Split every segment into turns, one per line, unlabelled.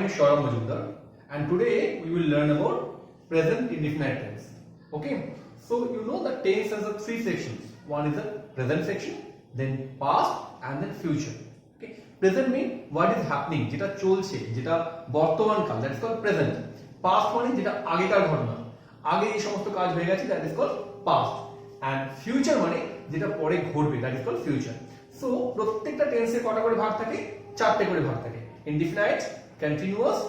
is Saurabh Majumdar, and today we will learn about present indefinite tense. Okay, so you know the tense has a three sections. One is the present section, then past, and then future. Okay, present means what is happening, যেটা চলছে, যেটা বর্তমান কাল, that is called present. Past মানে যেটা আগেকার ঘটনা, আগে এই সমস্ত কাজ হয়ে গেছে, that is called past. And future মানে যেটা পরে ঘটবে, that is called future. So প্রত্যেকটা টেন্সের কটা করে ভাগ থাকে? চারটে করে ভাগ থাকে। Indefinite, continuous,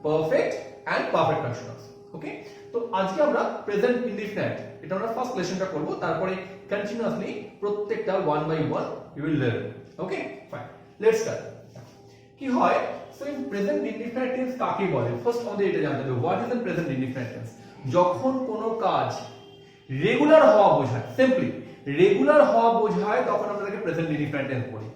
perfect and perfect continuous. ওকে, তো আজকে আমরা প্রেজেন্ট ইনডিফিনাইট এটা আমরা ফার্স্ট লেসনটা করব, তারপরে কন্টিনিউয়াসলি প্রত্যেকটা one by one you will learn. Okay fine, let's start. কি হয়, so in present indefinite tense কাকে বলে? ফার্স্ট আমাদের এটা জানতে হবে, what is the present indefinite tense. যখন কোনো কাজ রেগুলার হওয়া বোঝায়, সিম্পলি রেগুলার হওয়া বোঝায়, তখন আমরা তাকে প্রেজেন্ট ইনডিফিনাইট টেন্স বলি।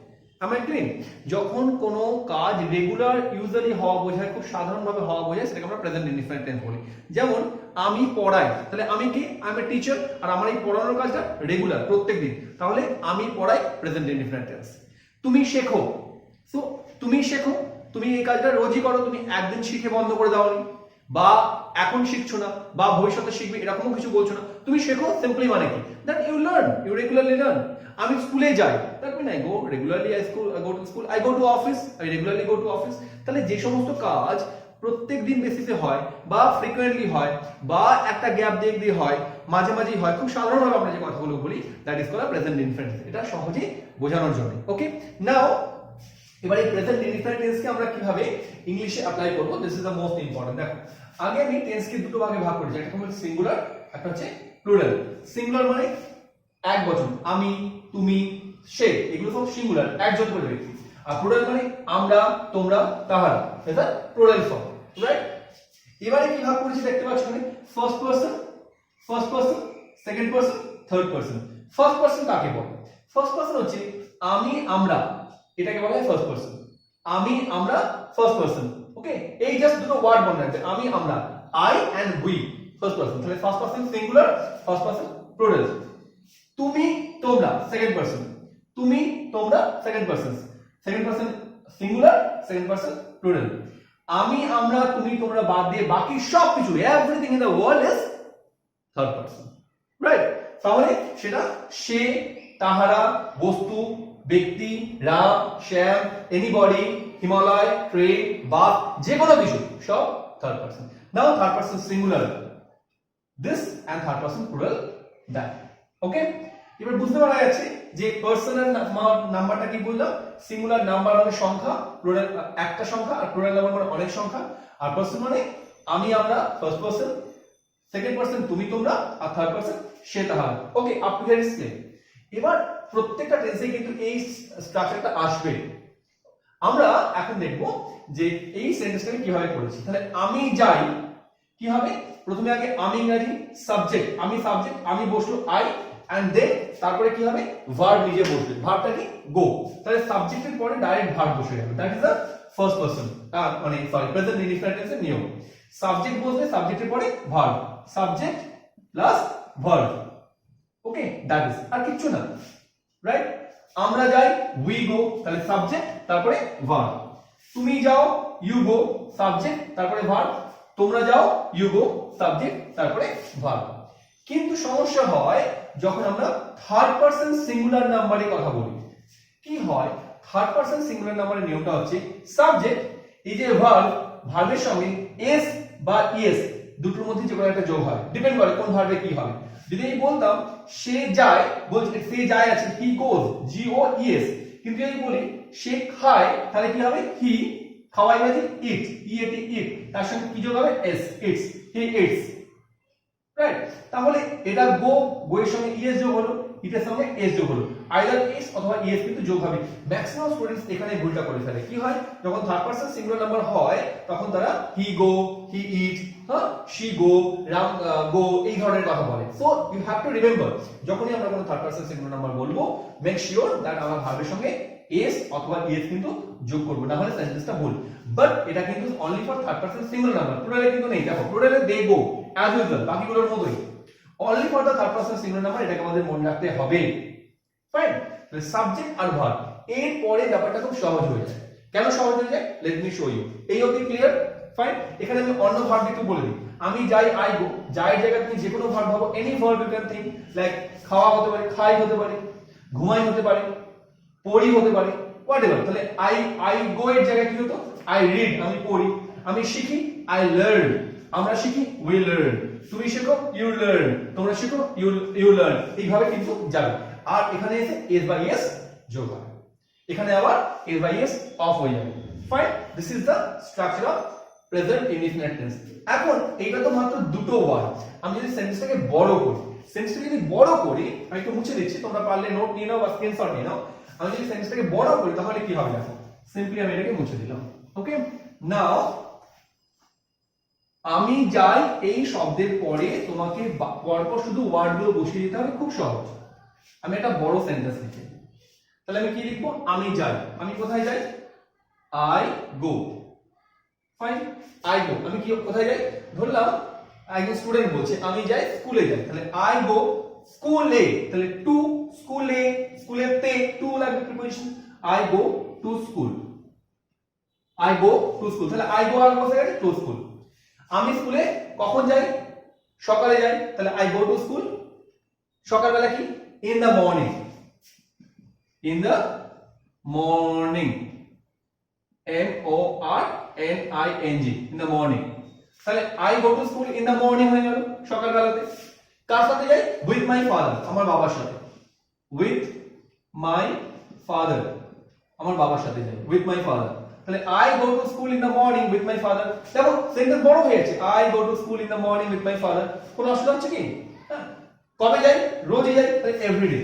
আমি ক্লিন, যখন কোনো কাজ রেগুলার ইউজুয়ালি হওয়া বোঝায়, খুব সাধারণভাবে হওয়া বোঝায়, সেটাকে আমরা প্রেজেন্ট ইনডিফিনাইট টেন্স বলি। যেমন আমি পড়াই, তাহলে আমি কি? আই এম এ টিচার, আর আমার এই পড়ানোর কাজটা রেগুলার প্রত্যেকদিন, তাহলে আমি পড়াই প্রেজেন্ট ইনডিফিনাইট টেন্স। তুমি শেখো, সো তুমি শেখো, তুমি এই কাজটা রোজই করো, তুমি একদিন শিখে বন্ধ করে দাওনি, বা এখন শিখছো না, বা ভবিষ্যতে শিখবে, এরকম কিছু বলছো না, তুমি শেখো সিম্পলি মানে কি? That you learn, you regularly learn. আমি স্কুলে যাই, that mean I go regularly, I go to school, I go to office, I regularly go to office. তাহলে যে সমস্ত কাজ প্রত্যেক দিন বেসিসে হয়, বা ফ্রিকোয়েন্টলি হয়, বা একটা গ্যাপ দিয়ে দিয়ে হয়, মাঝে মাঝেই হয়, খুব সাধারণভাবে আমরা যে কথাগুলো বলি, that is called present indefinite. এটা সহজেই বোঝানোর জন্য। ওকে, নাও এবার এই প্রেজেন্ট ইনডিফিনাইট টেন্সকে আমরা কিভাবে ইংলিশে অ্যাপ্লাই করব, this is the most important. দেখো, আগে আমি টেন্সকে দুটো ভাগে ভাগ করেছি, একটা হচ্ছে সিঙ্গুলার, একটা হচ্ছে প্লুরাল। সিঙ্গুলার মানে এক বচন, আমি, তুমি, সে, এগুলো সব সিঙ্গুলার, একজন করে ব্যক্তি। আর প্লুরাল মানে আমরা, তোমরা, তাহারা, এটা প্লুরাল ফর্ম, রাইট? এবারে কি ভাগ করেছি দেখতে পাচ্ছ এখানে, first person, second person, third person. First person কাকে বলে? ফার্স্ট পারসন হচ্ছে আমি, আমরা, এটাকে বলা হয় ফার্স্ট পারসন। আমি, আমরা, ফার্স্ট পারসন। ওকে, এই জাস্ট দুটো ওয়ার্ড মনে রাখবে, আমি, আমরা, I and we, first person. তাহলে first person singular, first person plural. তুমি, তোমরা, সেকেন্ড পারসন। তুমি, তোমরা, second person. Second person singular, second person plural. আমি, আমরা, তুমি, তোমরা বাদ দিয়ে বাকি সব কিছু, everything in the world is third person, right? তাহলে সেটা সে, তাহারা, বস্তু, ব্যক্তি, Ram, Shyam, anybody, Himalaya, train, bus, যে কোনো কিছু সব third person. Now third person singular this and third person plural that. Okay, এবার বুঝতে পারা যাচ্ছে যে পার্সনের নাম্বারটা কি বললাম? সিঙ্গুলার নাম্বার মানে সংখ্যা, প্লুরাল একটা সংখ্যা, আর প্লুরাল নাম্বার মানে অনেক সংখ্যা। আর পার্সন মানে আমি, আমরা, ফার্স্ট পারসন, সেকেন্ড পারসন তুমি, তোমরা, আর থার্ড পারসন সে, তাহারা। Okay, up to here is clear. এবার প্রত্যেকটা টেন্সে কিন্তু এই স্ট্রাকচারটা আসবে। আমরা এখন দেখব যে এই সেন্টেন্সটাকে কিভাবে করেছি। তাহলে আমি যাই, কি হবে? প্রথমে আগে আমি ইংরাজি সাবজেক্ট, আমি সাবজেক্ট, আমি বসলো আই, এন্ড দেন তারপরে কি হবে? ভার্ব নিজে বসবে। ভার্বটা কি? গো। তাহলে সাবজেক্টের পরে ডাইরেক্ট ভার্ব বসে যাবে, that is the first person, মানে সরি প্রেজেন্ট ইনডিফিনাইট টেন্সের নিয়ম। সাবজেক্ট বসবে, সাবজেক্টের পরে verb, subject plus verb. Okay, that is, আর কিচ্ছু না, রাইট? আমরা যাই, উই গো, তাহলে সাবজেক্ট তারপরে ভার্ব। তুমি যাও, ইউ গো, সাবজেক্ট তারপরে ভার্ব। তোমরা যাও, ইউ গো, সাবজেক্ট তারপরে ভার্ব। কিন্তু সমস্যা হয় যখন আমরা থার্ড পারসন সিঙ্গুলার নাম্বারে কথা বলি। কি হয়? থার্ড পারসন সিঙ্গুলার নাম্বারের নিয়মটা হচ্ছে সাবজেক্ট এই যে ভার্ব, ভার্বের সঙ্গে এস বা ইএস দুটোর মধ্যে যে কোনো একটা যোগ হয়, ডিপেন্ড করে কোন ভার্বে কি হবে। যদি আমি বলতাম সে যায়, বলছি সে যায় আছে, হি গোজ, জি ও ইএস। কিন্তু যদি বলি সে খায়, তাহলে কি হবে? হি, খাওয়া ইংরেজি ইট, ই এ টি ইট, তার সঙ্গে কি যোগ হবে? S, it's, he eats, right? তাহলে এটা গো, গো এর সঙ্গে ইএস যোগ হলো, ইটের সঙ্গে এস যোগ হলো, আইদার এস অথবা ইএস কিন্তু যোগ হবে। ম্যাক্সিমাম স্টুডেন্টস এখানে ভুলটা করে ফেলে। কি হয়? যখন থার্ড পারসন সিঙ্গুলার নাম্বার হয়, তখন তারা হি গো, হি ইট, হ্যাঁ, শি গো, রাম গো, এই ধরনের কথা বলে। So you have to remember, যখনই আমরা কোনো থার্ড পারসন সিঙ্গুলার নাম্বার বলবো, মেক শিওর দ্যাট আমার ভার্বের সঙ্গে এস অথবা ইএস কিন্তু যোগ করব, না হলে সেন্টেন্সটা ভুল। বাট এটা কিন্তু only for third person singular number, প্লুরালে কিন্তু নেই। দেখো প্লুরালে দে গো অ্যাজ ইউজুয়াল, বাকিগুলোর মতোই। Only for the third person singular number, এটাকে আমাদের মনে রাখতে হবে। ফাইন, তাহলে সাবজেক্ট আর ভার্ব, এর পরে ব্যাপারটা খুব সহজ হয়ে যায়। কেন সহজ হয়ে যায়? Let me show you. এই অবধি ক্লিয়ার? ফাইন। এখানে আমি অন্য ভার্ব একটু বলে দিই, আমি যাই আই গো, যাই জায়গায় তুমি যে কোনো ভার্ব ভাবো, any verb you can think, like খাওয়া হতে পারে, খাই হতে পারে, ঘুমাই হতে পারে, পড়ি হতে পারে, হোয়াটএভার। তাহলে আই গো এর জায়গায় কি হতো, আই রিড, আমি পড়ি, আমি শিখি, আই লার্ন, আমরা শিখি, উই লার্ন, তুমি শেখো, ইউ লার্ন, তোমরা শিখো, ইউ লার্ন, এইভাবে কিন্তু যাবে। আর এখানে এসে এস বাই এস যোগ হয়, এখানে আবার এস বাই এস অফ হয়ে যাবে। Fine, this is the structure of present indefinite tense. এখন এইটা তো মাত্র দুটো ওয়ার্ড, আমি যদি সেন্টেন্সটাকে বড় করি, সেন্টেন্সটাকে যদি বড় করি, আমি একটু মুছে দিচ্ছি, তোমরা পারলে নোট নিয়ে নাও বা স্ক্রিনশট নিয়ে নাও। আমি যদি সেন্টেন্সটাকে বড় করি তাহলে কি হবে দেখো, সিম্পলি আমি এটাকে মুছে দিলাম। ওকে, নাও আমি যাই এই শব্দের পরে তোমাকে পরপর শুধু ওয়ার্ডগুলো বসিয়ে দিতে হবে, খুব সহজ। আমি একটা বড় সেন্টেন্স লিখি, তাহলে আমি কি লিখবো, আমি যাই, আমি কোথায় যাই, I go. Fine, I go, আমি কি কোথায় যাই, ধরলাম একজন স্টুডেন্ট বলছে আমি যাই স্কুলে যাই, তাহলে আই গো স্কুলে, তাহলে টু স্কুলে, স্কুলেতে টু লাগবে preposition, I go to school, I go to school, তাহলে আই গো আর কোথায় গেছে, টু স্কুল। আমি স্কুলে কখন যাই, সকালে যাই, তাহলে আই গো টু স্কুল সকালবেলা, কি in the morning, in the morning, MORNING, in the morning। তাহলে I go to school in the morning হয়ে গেল, সকালবেলাতে। কার সাথে যাই, with my father, আমার বাবার সাথে, with my father, আমার বাবার সাথে যাই, with my father। তাহলে I go to school in the morning with my father। দেখো সেন্টেন্স বড় হয়ে যাচ্ছে, I go to school in the morning with my father। কোন অসুবিধা হচ্ছে কি, কবে যাই, রোজ যাই, তাহলে এভরিডে,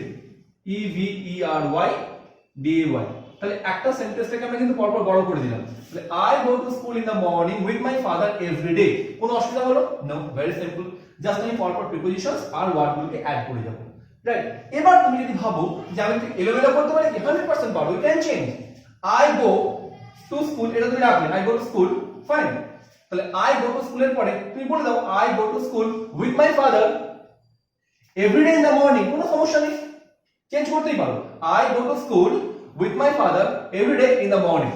EVERYDAY। তাহলে একটা সেন্টেন্সটাকে আমরা কিন্তু পরপর বড় করে দিলাম, তাহলে I go to school in the morning with my father every day. কোনো অসুবিধা হলো, নো, ভেরি সিম্পল, জাস্ট আমি পরপর প্রিপোজিশনস আর ওয়ার্ডগুলোকে অ্যাড করে যাব, রাইট। এবার তুমি যদি ভাবো যে আমি এলোমেলো করতে পারি, 100% পারো, you can change. I go to school, এটা তুমি রাখলে, I go to school, fine. তাহলে আই গো টু স্কুলের পরে তুমি বলে দাও I go to school with my father every day in the morning, কোনো সমস্যা নেই, চেঞ্জ করতেই পারো, I go to school with my father every day in the morning।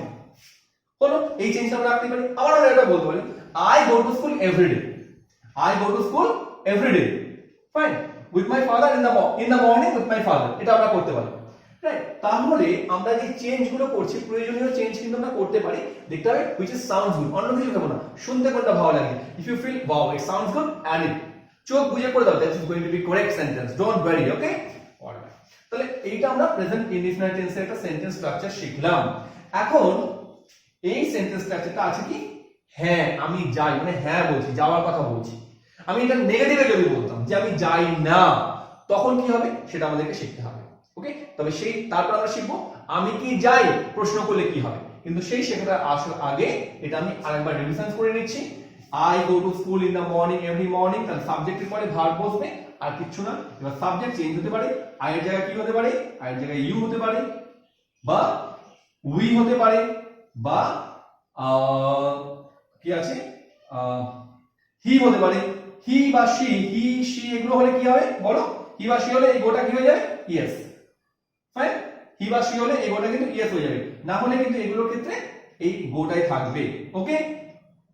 হলো, এই চেঞ্জটা আমরা রাখতে পারি। আবার আমরা এটা বলতে পারি I go to school every day, I go to school every day, fine, with my father in the morning with my father, এটা আমরা করতে পারি, রাইট। তাহলে আমরা যে চেঞ্জগুলো করছি, প্রয়োজনীয় চেঞ্জ কিন্তু আমরা করতে পারি, দেখতে হবে which is sounds good, অন্য কিছু দেব না, শুনতে কোনটা ভালো লাগে, if you feel wow it sounds good, add it, চোখ বুঝে করে দাও, that is going to be correct sentence, don't worry, okay। তাহলে এইটা আমরা প্রেজেন্ট ইনডিফিনিট টেন্সের একটা সেন্টেন্স স্ট্রাকচার শিখলাম। এখন এই সেন্টেন্স স্ট্রাকচারটা আছে কি, হ্যাঁ আমি যাই, মানে হ্যাঁ বলছি, যাওয়ার কথা বলছি। আমি এটা নেগেটিভে যদি বলতাম যে আমি যাই না, তখন কি হবে সেটা আমাদেরকে শিখতে হবে, ওকে। তবে সেই তারপর আমরা শিখবো আমি কি যাই প্রশ্ন করলে কি হবে, কিন্তু সেই শেখাটা আসার আগে এটা আমি আরেকবার রিভিশন করে নিচ্ছি। I go to school in the morning every morning, তাহলে সাবজেক্টের পরে ভার্ব বসবে, আর কিছু না। এবার সাবজেক্ট চেঞ্জ হতে পারে, আই এর জায়গায় কি হতে পারে, আই এর জায়গায় ইউ হতে পারে, বা উই হতে পারে, বা কি আছে হি হতে পারে, হি বা শি, হি শি এগুলো হলে কি হবে বলো, হি বা শি হলে এই গোটা কি হয়ে যাবে, ইয়েস, ফাইন। হি বা শি হলে এই গোটা কিন্তু ইয়েস হয়ে যাবে, না হলে কিন্তু এগুলোর ক্ষেত্রে এই গোটাই থাকবে, ওকে।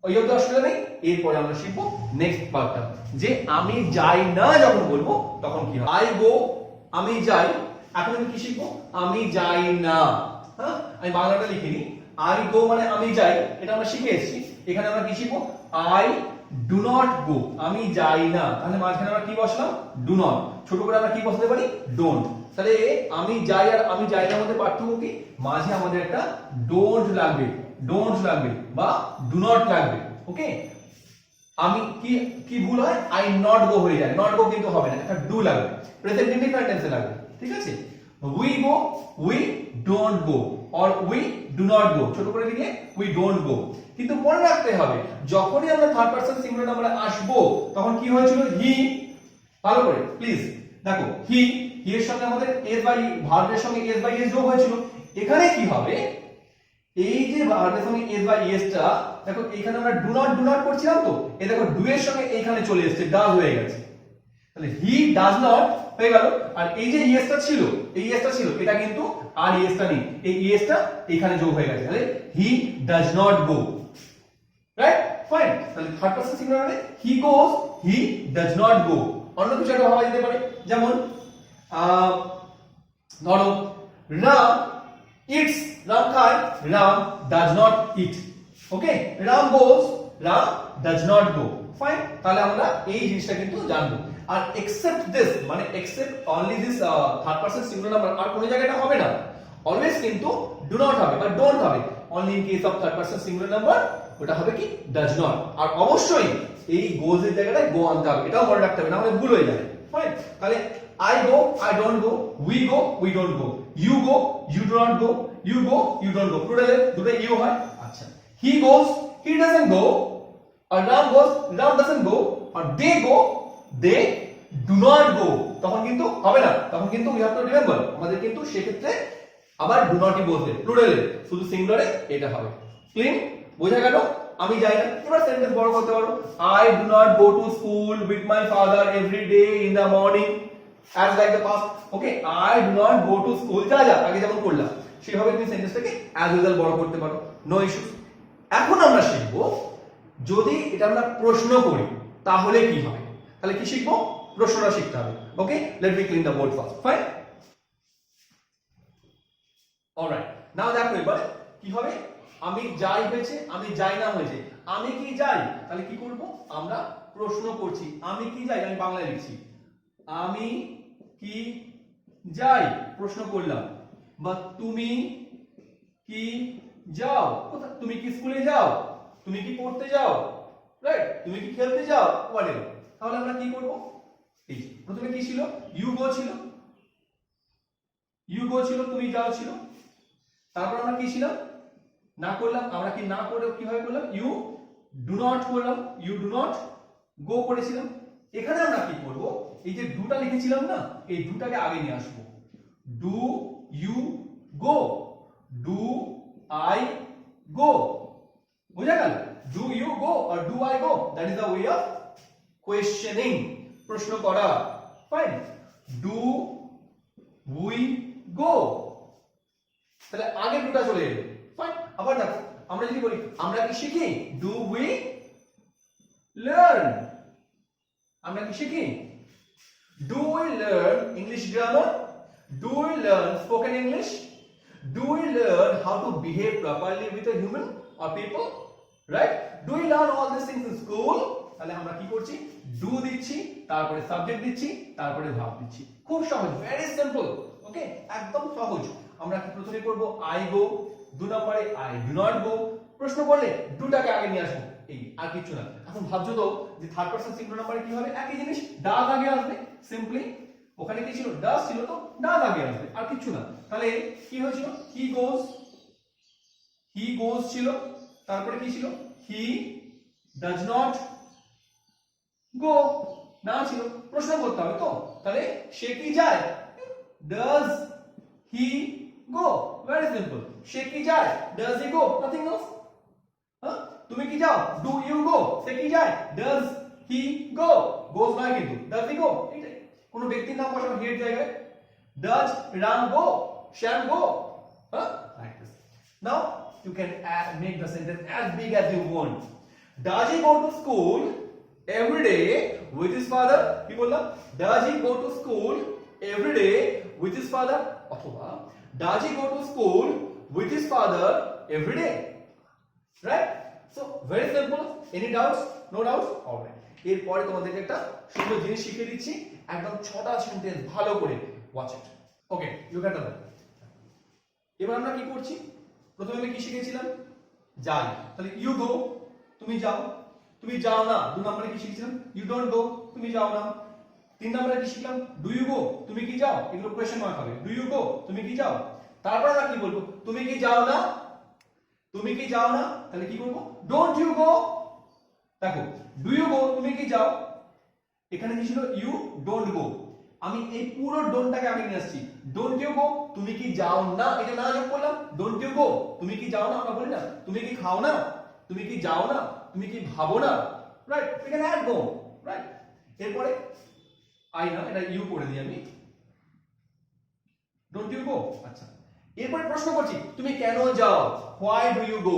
ওই তো অসুবিধা নেই। এরপরে আমরা শিখবো নেক্সট পার্টটা, যে আমি যাই না যখন বলবো তখন কি হবে, আই গো আমি যাই। এখন আমি কি শিখবো, আমি যাই না, হ্যাঁ আমি বাংলাটা লিখিনি, আই গো মানে আমি যাই, এটা আমরা শিখে এসেছি। এখানে আমরা কি শিখবো, আই ডু নট গো, আমি যাই না, তাহলে মাঝখানে আমরা কি বসলাম, ডু নট, ছোট করে আমরা কি বসাতে পারি, ডোন্ট। তাহলে আমি যাই আর আমি যাই না মধ্যে পার্থক্য কি, মাঝে আমাদের একটা ডোন্ট লাগবে, ডোন্ট লাগবে বা ডু নট লাগবে, ওকে। আমি কি কি ভুল হয়, আই নট গো হয়ে যায়, নট গো কিন্তু হবে না, একটা ডু লাগবে, প্রেজেন্ট ইনডিফিনিট টেন্সে লাগবে, ঠিক আছে। We go, we don't go, or we do not go, ছোট করে লিখে উই ডোন্ট গো। কিন্তু মনে রাখতে হবে যখনই আমরা থার্ড পারসন সিঙ্গুলার নাম্বারে আসবো তখন কি হয়েছিল, হি, ভালো করে প্লিজ দেখো, হি এর সঙ্গে আমাদের এস বাই ভার্বের সঙ্গে এস বাই এস যোগ হয়েছিল। এখানে কি হবে, এই যে ভার্বের সঙ্গে এস বাই এসটা দেখো, এখানে আমরা ডু নট করছিলাম, তো এই দেখো ডু এর সঙ্গে এইখানে চলে এসেছে, ডাজ হয়ে গেছে, তাহলে হি ডাজ নট হয়ে গেল। আর এই যে ইয়েসটা ছিল, এই ইয়েসটা ছিল, এটা কিন্তু আর ইয়েসটা নেই, এই ইয়েসটা এখানে যোগ হয়ে গেছে, তাহলে হি does not go, right. Fine. তাহলে থার্ড পারসন সিঙ্গুলার মানে হি গোস, হি ডাজ নট গো। অন্য কিছু একটা ভাবা যেতে পারে, যেমন ধরো রাম ইটস, রাম খায়, Ram does not eat. Okay, Ram goes, Ram does not go. Fine, তাহলে আমরা এই জিনিসটা কিন্তু জানবো। আর এক্সেপ্ট দিস মানে except only this third person singular number আর কোনো জায়গাটা হবে না, অলওয়েজ কিন্তু ডু নট হবে বা ডোন্ট হবে। Only in case of third person singular number ওটা হবে কি ডাজ নট। আর অবশ্যই এই গোজ এর জায়গাটায় গো আনতে হবে, এটাও মনে রাখতে হবে, না হলে ভুল হয়ে যাবে। ফাইন, তাহলে I go, I don't go, we don't go, you go, you do not go, you go, you don't go, টোটালে দুটো ইউ হয়। আচ্ছা, he goes, he doesn't go, R Ram goes, Ram doesn't go, R they go, they do not go। তখন কিন্তু হবে না, তখন কিন্তু we have to remember আমাদের কিন্তু সেক্ষেত্রে আবার do not ই বসবে প্লুরালে, শুধু সিঙ্গুলারে এটা হবে। ক্লিন, বোঝা গেল? আমি যাই না। এবার সেন্টেন্স বড় করতে পারো, I do not go to school with my father every day in the morning as like the past. Okay, I do not go to school, যা যা আগে যেমন করলাম সেভাবে তুমি সেন্টেন্সটাকে as usual বড় করতে পারো, নো ইস্যু। এখন আমরা শিখব যদি এটা আমরা প্রশ্ন করি তাহলে কি হবে। তাহলে কি শিখবো? প্রশ্নটা শিখতে হবে। Okay, let me clean the board first. Fine, alright. Now দেখো এবার কি হবে, আমি যাই হয়েছে, আমি যাই না হয়েছে। আমি কি যাই, তাহলে কি করব, আমরা প্রশ্ন করছি। আমি কি যাই, আমি বাংলায় লিখছি, আমি কি যাই, প্রশ্ন করলাম। বা তুমি কি যাও, তুমি কি স্কুলে যাও, তুমি কি পড়তে যাও, রাইট, তুমি কি খেলতে যাও, হোয়াটএভার। তাহলে আমরা কি করব, এই প্রথমে কি ছিল, ইউ গো ছিল, ইউ গো ছিল, তুমি যাও ছিল। তারপর আমরা কি ছিলাম, না করলাম, আমরা কি না করে কিভাবে করলাম, ইউ ডু নট করলাম, ইউ ডু নট গো করেছিলাম। এখানে আমরা কি করব, এই যে ডুটা লিখেছিলাম না, এই ডুটাকে আগে নিয়ে আসবো। Do you go, do I go, বুঝা গেল? ডু ইউ গো আর do I go, that is the way of questioning, প্রশ্ন করা। ফাইন, ডু উই গো, তাহলে আগে দুটা চলে এলো। ফাইন, আবার দেখো আমরা যদি বলি আমরা কি শিখি, ডু উই লার্ন, আমরা কি শিখি, do we learn English grammar, do we learn spoken English, do we learn how to behave properly with a human or people, right, do we learn all this things in school. তাহলে আমরা কি করছি, do দিচ্ছি, তারপরে subject দিচ্ছি, তারপরে verb দিচ্ছি। খুব সহজ, ভেরি সিম্পল। ওকে, একদম সহজ। আমরা কি প্রথমে করব, আই গো, দু নম্বরে আই ডু নট গো। প্রশ্ন করলে ডুটাকে আগে নিয়ে আসবো, এই আর কিছু না। এখন ভাবছো তো যে থার্ড পারসন সিঙ্গুলার নাম্বারে কি হবে, একই জিনিস, ডাজ আগে আসবে সিম্পলি। ওখানে কি ছিল, ডাজ ছিল, তো ডাজ আগে আসবে, আর কিছু না। তাহলে কি হয়েছিল, হি গোজ, হি গোজ ছিল, তারপরে কি ছিল, হি ডাজ নট গো, না ছিল, প্রশ্ন করতে হবে তো। তাহলে সে কি যায়, does he go, very simple. সে কি যায়, does he go, nothing else. হ্যাঁ, তুমি কি যাও, ডু ইউ গো, সে কি যায়, ডাজ হি গো, গোস নয় কিন্তু, ডাজ হি গো, এটাই। কোন ব্যক্তির নাম বসাবো হি এর জায়গায়, ডাজ রাম গো, শ্যাম গো, হ্যাঁ, like this. Now you can make the sentence as big as you want. Does he go to school every day with his father? কি বললাম, does he go to school every day with his father? অথবা does he go to school with his father every day? Right? So very simple. Any doubts? No doubts? Alright. এরপরে তোমাদেরকে একটা সুন্দর জিনিস শিখিয়ে দিচ্ছি, একদম 6টা সেন্টেন্স ভালো করে watch it. Okay, look at that. এবার আমরা কি করছি, প্রথমে আমি কি শিখেছিলাম, যাই, তাহলে ইউ গো, তুমি যাও, তুমি যাও না। 2 নম্বরে কি শিখেছিলাম, ইউ ডোন্ট গো, তুমি যাও না। 3 নম্বরে কি শিখলাম, ডু ইউ গো, তুমি কি যাও, এগুলো কোশ্চেন মার্ক হবে, ডু ইউ গো, তুমি কি যাও। তারপর আমরা কি বলবো, তুমি কি যাও না, তুমি কি যাও না, তাহলে কি করব, ডোন্ট ইউ গো। দেখো, ডু ইউ গো, তুমি কি যাও, এখানে কি ছিল, ইউ ডোন্ট গো, আমি এই পুরো ডোন্টটাকে আগে নিয়ে আসছি। ডোন্ট ইউ গো, তুমি কি যাও না, এটা না যোগ করলাম, ডোন্ট ইউ গো, তুমি কি যাও না, আমরা বলি না তুমি কি খাও না, তুমি কি যাও না, তুমি কি ভাবো না, রাইট, এখানে অ্যাড গো, রাইট। এরপরে আই না, এটা ইউ করে দিই আমি, ডোন্ট ইউ গো। আচ্ছা, এরপরে প্রশ্ন করছি, তুমি কেন যাও, হোয়াই ডু ইউ গো,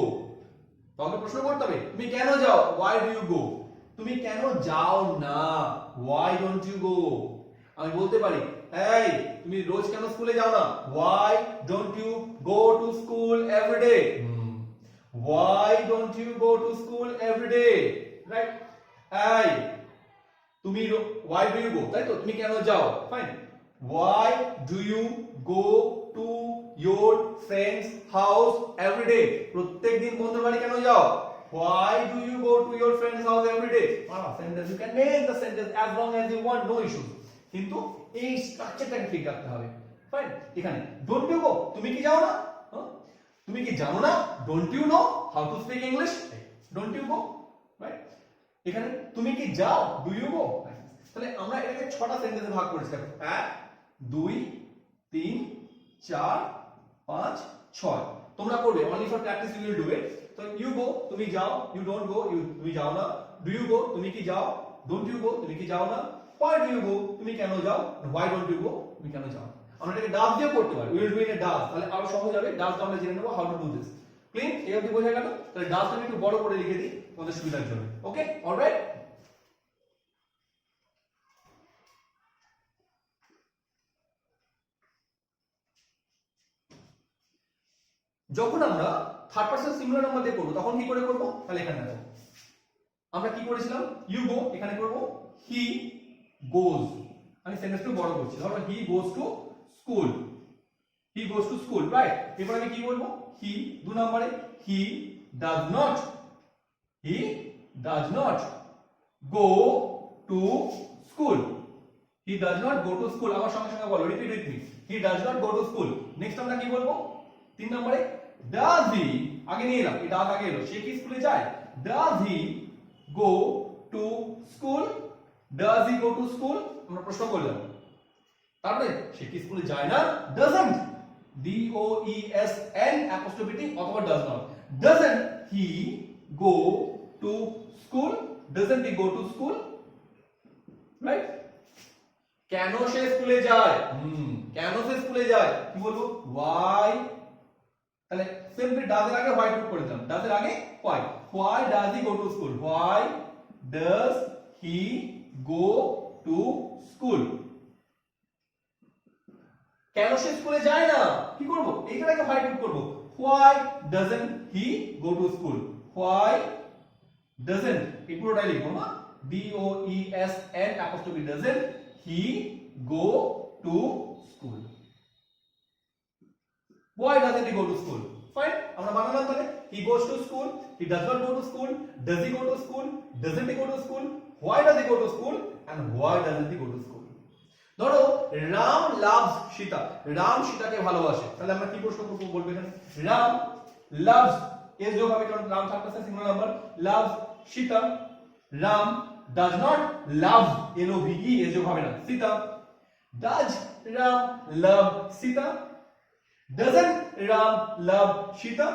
তোমাকে প্রশ্ন করতে হবে তুমি কেন যাও, why do you go, তুমি কেন যাও না, why don't you go। আমি বলতে পারি এই তুমি রোজ কেন স্কুলে যাও না, why don't you go to school every day, why don't you go to school every day, right। এই তুমি why do you go, তাই তো, তুমি কেন যাও, fine. why do you go to your friend's house every day, প্রত্যেকদিন বন্ধুর বাড়ি কেন যাও, why do you go to your friend's house every day। sentence you can make the sentence as long as you want, no issue, কিন্তু এই স্ট্রাকচারটাকে ঠিক রাখতে হবে, ফাইন। এখানে ডোন্ট ইউ গো, তুমি কি যাও না, তুমি কি জানো না, don't you know how to speak English, don't you go, right. এখানে তুমি কি যাও, ডু ইউ গো। তাহলে আমরা এটাকে 6টা সেন্টেন্সে ভাগ করেছি, 1 2 3 4 5 6, তোমরা করবে, only for practice you will do it. তো ইউ গো তুমি যাও, ইউ ডোন্ট গো তুমি যাও না, ডু ইউ গো তুমি কি যাও, ডোন্ট ইউ গো তুমি কি যাও না, why do you go তুমি কেন যাও, why don't you go তুমি কেন যাও। আমরা এটাকে ডাজ দিয়ে করতে পারি, will do in a does, তাহলে আরো সহজ হবে। ডাজটা আমরা জেনে নেব how to do this, clean, এই অবধি বোঝা গেল। তাহলে ডাজটা একটু বড় করে লিখে দিই তোমাদের সুবিধার জন্য, ওকে, অলরাইট। যখন আমরা থার্ড পারসন সিঙ্গুলার নাম্বার দিয়ে করব তখন কি করে করব, তাহলে এখানে দেখো আমরা কি করেছিলাম, ইউ গো, এখানে করব হি গোজ, আমি সেন্টেন্সটা বড় করছি, ধরো he goes to school, he goes to school, right. এরপর আমি কি বলবো, হি 2 নম্বরে he does not, he does not go to school, he does not go to school, আমার সঙ্গে সঙ্গে বলো, repeat with me, he does not go to school. Next আমরা কি বলবো, 3 নম্বরে ডাজ হি, আগে নিয়ে এলাম, এটা আগে এলো, সে কি স্কুলে যায়, does he go to school, does he go to school, আমরা প্রশ্ন করলাম, তারপরে সে কি স্কুলে যায় না, doesn't, D O E S N apostrophe T অথবা does not, doesn't he go to school, doesn't he go to school, right. কেন সে স্কুলে যায়, কেন সে স্কুলে যায়, কি বলবো, why, তাহলে সিম্পলি ডাজ এর আগে why পুট করে দিলাম, ডাজ এর আগে why does he go to school, why does he go to school, কেন সে স্কুলে যায় না, কি করব, এইটাকে why পুট করব, why doesn't he go to school, why doesn't, এই পুরোটাই লিখবো না, D O E S N apostrophe doesn't he go to school, why doesn't he go to school, fine, আমরা বানালাম তাহলে he goes to school, he does not go to school, does he go to school, doesn't he go to school, why does he go to school and why doesn't he go to school। ধরো Ram loves Sita, Ram সীতাকে ভালোবাসে, তাহলে আমরা কি প্রশ্ন করব, বলবো এখানে রাম লাভস, এস যোগ হবে কারণ রাম থাকতেছে singular number, loves Sita, Ram does not love, L O V E, S যোগ হবে না, Sita, does Ram love Sita, doesn't Ram love Sita,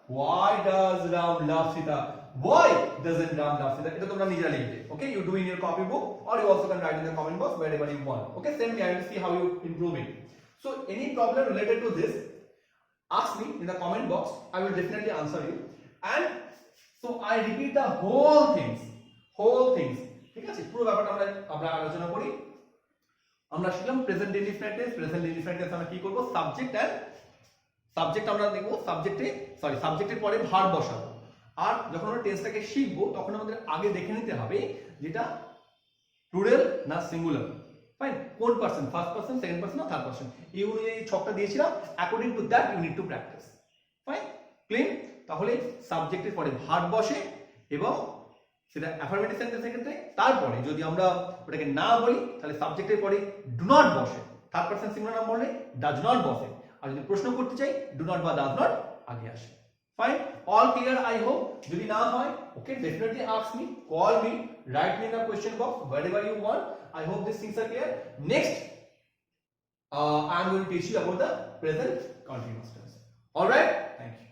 why does Ram love Sita, why doesn't Ram love Sita, এটা তোমরা নিজেরা লিখবে, okay, you do in your copybook or you also can write in the comment box wherever you want, okay, send me, I will see how you improve it. So any problem related to this, ask me in the comment box, I will definitely answer you, and so I repeat the whole things, ঠিক আছে, পুরো ব্যাপারটা আমরা আলোচনা করি। আমরা শিখলাম present indefinite tense, present indefinite tense আমরা কি করব, সাবজেক্ট আমরা দেখব, সাবজেক্টের পরে ভার্ব বসাবো, আর যখন আমরা টেন্সটাকে শিখবো তখন আমাদের আগে দেখে নিতে হবে যেটা প্লুরাল না সিঙ্গুলার, ফাইন, কোন person, first person, second person না থার্ড পারসন, এই অনুযায়ী ছকটা দিয়েছিলাম, according to that you need to practice, fine, clean. তাহলে সাবজেক্টের পরে ভার্ব বসে এবং সেটা অ্যাফার্মেটিভ সেন্টেন্সের ক্ষেত্রে, তারপরে যদি আমরা ওটাকে না বলি তাহলে সাবজেক্টের পরে ডু নট বসে, থার্ড পারসন সিঙ্গুলার নাম বললে ডাজ নট বসে, আর যদি প্রশ্ন করতে চাই ডু নট বা ডাজ নট আগে আসে, fine, all clear I hope. যদি না হয় okay, definitely ask me, call me, write me in the question box wherever you want, I hope these things are clear. Next I am going to teach you about the present continuous tense. All right, thank you.